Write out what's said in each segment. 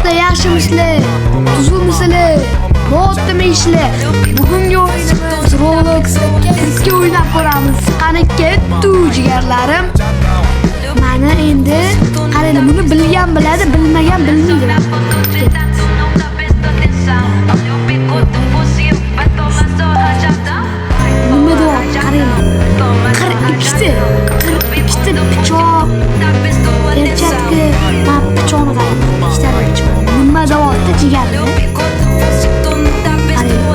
Odatda yaxshimisizlar? Tuzukmisizlar? Bo'ldimi-ishlar? Bugungi o'yinimiz Roblox 2 o'ynab ko'ramiz. Qani ketdi jigarlarim. Mana endi qaranglar, buni bilgan biladi, bilmagan bilmaydi. Nima deyapti? Qaranglar. 42 pichoq. Perchatga men pichoqni qarang. Ikkita pichoq. Nima deyapti jigarlar?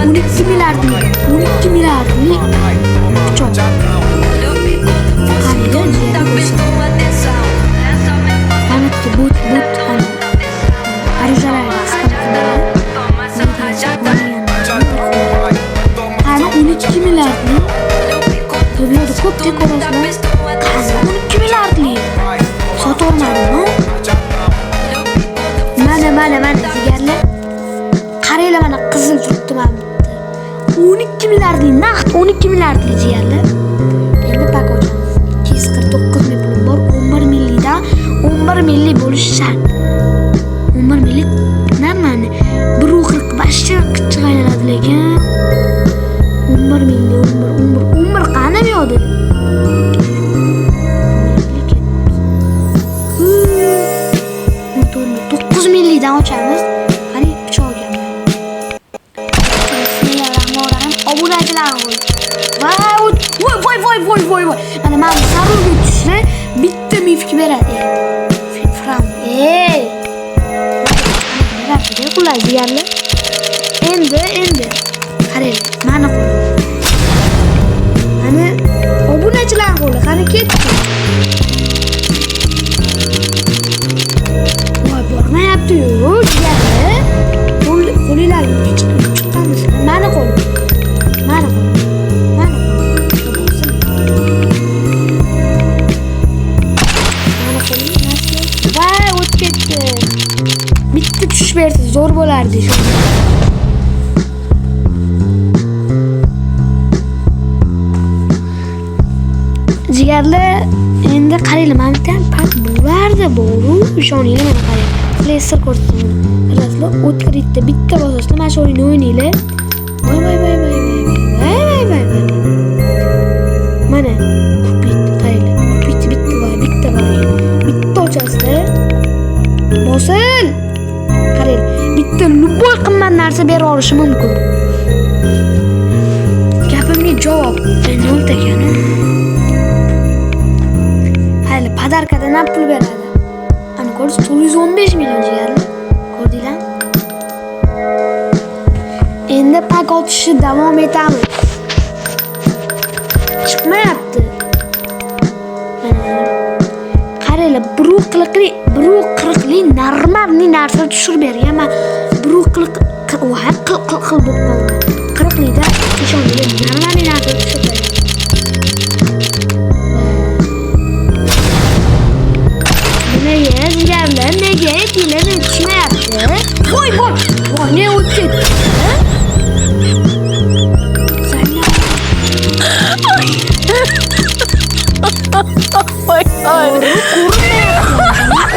12 milliardlik pichoq. Qanotga but arizalar qani 12 milliardlik to'g'ri ko'p dekorasiyalar. Qani 12 milliardlik sotolmadimi? Mana jigarlar. Qaranglar, mana qizil turibdi mana bitta. 12 milliardlik naqd 12 milliardlik jigarlar. Endi pak ochamiz. 249 ming pul bor. 11 millidan 11 milli bo'lishi shart. 11 milli normali. 140 bashcha chiqariladi lekin 11 milli 11 qani bu yoqda? 9 millidan ochamiz. Qani pichoqga. Bismillahirrohmanirrohim. Obunachilar qo'y. Voy. Mana men saruvga tushsa bitta mifki beradi. Frank. Beradi qulay jigarlar. Endi qarang, mana qo'y. Mana obunachilar qo'li, qani ketdi. Voy, bormayapti-yu, jigarlar. Qo'linglarga chiqqanmiz. Mana qo'l. Bitta tushib bersa zo'r bo'lardi shu. Jigarlar, endi qaranglar, men bitta pak bo'lardi, boru, ishoninglar, mana qarang. Laser ko'rsatdim. Qarasizlar, o'tkirlikda bitta bosishda mana shu o'yinni o'ynanglar. Voy. Mana kupit, qaranglar. Kupit bitta bor. Bitta ochasizlar. Bosil. Qarang, bitta любой qimmat narsa bera olishi mumkin. Gapimga javob. Nima ekan? Hali podarkadan ham pul beradi. Ana ko'rsiz 415 million jigarlar. Ko'rdinglar? Endi pak otishni davom etamiz. Chiqmayapti. Qaranglar, 140li normalniy narsa tushirib bergan. Men 140 qil bo'lib 40lida ishoninglar, normalniy narsa tushirib bergan. Nega jigarlar, nega aytinglar, men tushmayapti. Voy, ne o'tib ketdi?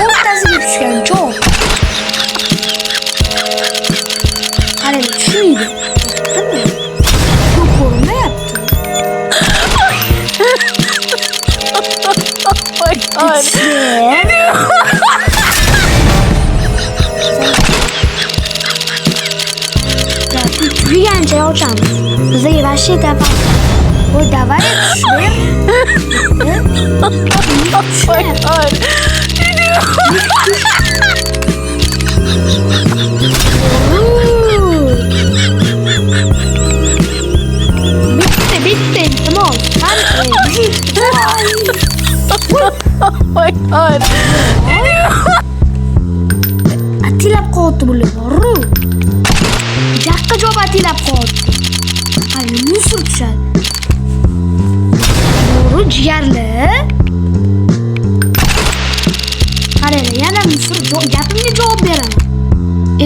O'rtasiga tushgan cho'q. Qarang, tushmaydi. Ko'rinmayapti. Tugagancha ochamiz. Bizga вообще tapa. Voy, давай tushir. Bitta iltimos. Atilab qoldi bular. Jaqqa javob atilab qoldi. Qani musor tushadi. Jigarlar. Qaranglar, yana musor gapimga javob beraman.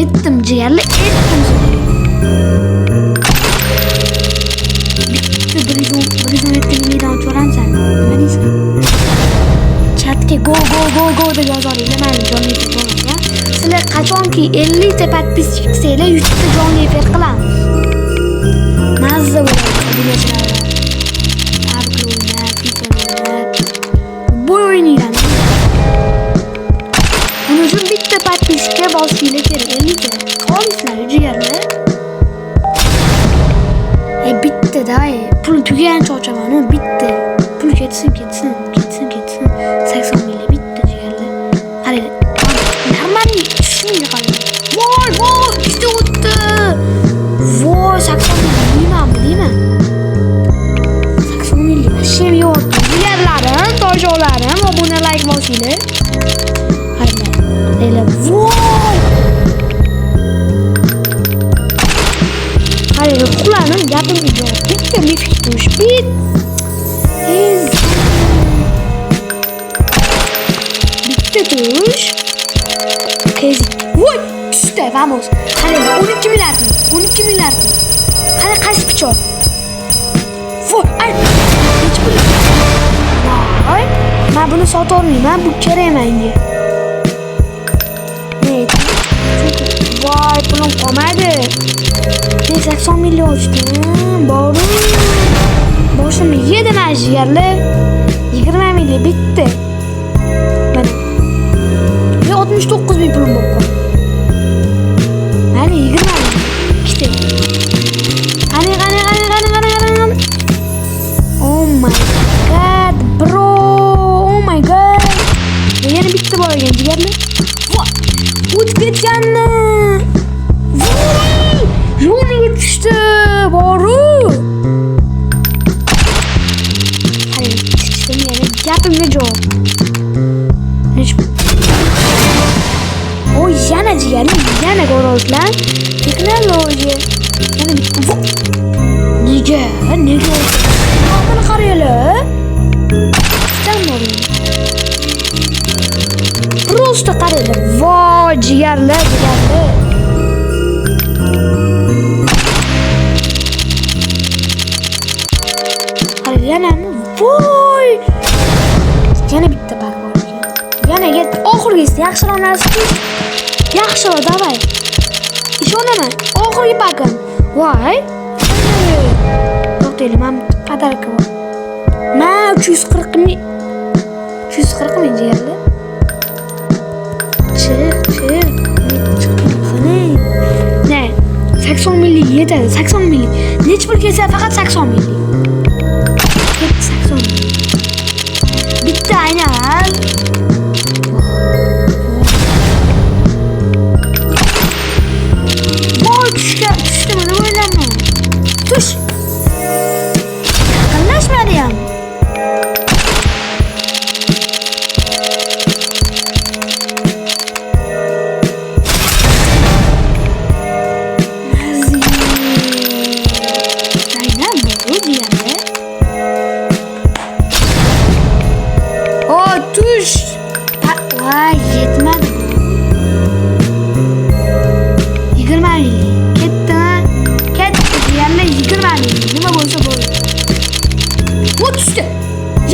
Etdim jigarlar, etdim. Bitta brizon etganingdan o'chirasan. Nima deysan? Chatga go deb yozaringlar, meni jonim yetib bo'ladi. Sizlar qachonki 50 ta подписчик chiqsanglar 100 ta jonli efir qilamiz. Mazza bo'ladi bu narsalar. Tabriklar, fikrlar. Boy o'ynayman. Buning uchun bitta подписчикka bosishinglar kerak. 50 ta. Qolislar jigarlar. Bitta davay. Pul tugagancha ochaman, bitta. Pul ketsin. 80 million bitta jigarlar. Qaranglar. Normalniy tushmaydi qoldi. Voy, ikkita o'tdi. Voy, 80 million deyman. 80 million. Shem yo'q. Jigarlarim, to'jolarim, obuna like bosinglar. Qaranglar. Voy. Qaranglar, qulanim gapimga javob. Bitta mifik tush. Bitta tush. Kezik. Voy, tushdi, vamos. Qaranglar, 12 milliard. Qani qaysi pichoq? Voy, ay. Hech bir. Voy, men buni sota olmayman, bu kerak menga. Voy, pulim qolmadi. 80 million ochdim. Boru. Boshimni yedi men jigarlar. 20 million bitti. Mana. 69 ming pulim bo'lib qoldi. Mana 20 million. İşte. Qani. Oh my god, bro. Oh my god. Yana bitta bor ekan jigarlar. O'tib ketganni. Voy! Yo'liga tushdi. Boru. Hali tushdim yana gapimga javob. Oy, yana jigarlar, yana ko'rolsizlar. Texnologiya. Yana nega? Buni qaranglar. Просто qaranglar. Voy, jigarlar. Qaranglar, voy. Yana bitta bak bor ekan. Yana oxirgisi yaxshiroq narsa. Yaxshiroq, davay. Ishonaman. Oxirgi pakim. Voy. To'xtaylik, men podarka bor. Men 340 ming jigarlar. Çık. Ne? 80 milli yetadi. 80 milli. Neç pul kelsa faqat 80 milli. 80 milli. Bitta aynan. Voy, tushdi mana o'ylanma. Tush. Yaqinlashmadi ham. Vay, yetmedi bu. 20 milli. Ketdi. Jigarlar 20 milli. Nima bo'lsa bo'ldi. Bu tushdi.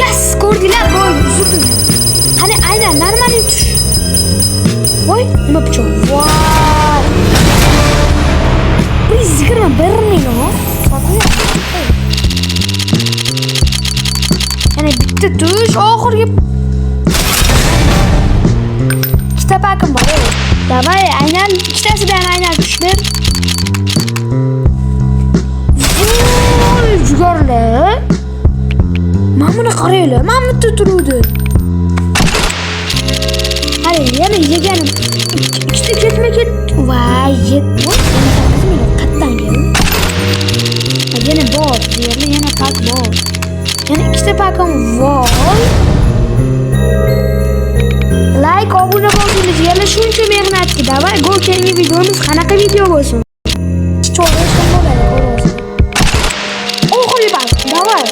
Yes, ko'rdinglar, bo'ldi, uzildi. Qani aynan normalniy tush. Voy, nima pichoq? Voy. 121 million. Yana bitta tush, oxirgi ikkita pakim bor. Davay, aynan ikkitasidan aynan tushdim. Voy, jigarlar. Mana buni qaranglar, mana bitta turuvdi. Qarang, yana yeganim. Ikkita ketma-ket. Voy, yetdi. Qatdan keldi. Yana bor, yana pak bor. Yana ikkita pakim voy. Like, obuna bo'lishingiz yana shuncha mehnatga davay. Go, keyingi videomiz qanaqa video bo'lsin? Cho'rashdan bo'ladi, ko'rasiz. Oxirgi bas, davay.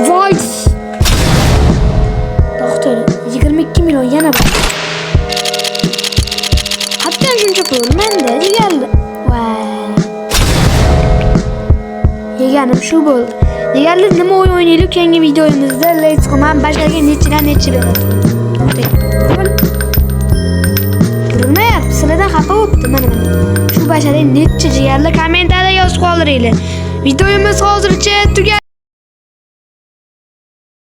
Voy. Doktor, 22 million yana bor. Hatto shuncha pul menda jigarlar. Voy. Yeganim shu bo'ldi. Jigarlar, nima o'yin o'ynaylik keyingi videomizda? Let's go. Men bashqaga nechidan beradi. xafa bo'libdi. Mana. Shu bashara necha jigarlar kommentariyada yozib qoldiringlar. Videomiz hozircha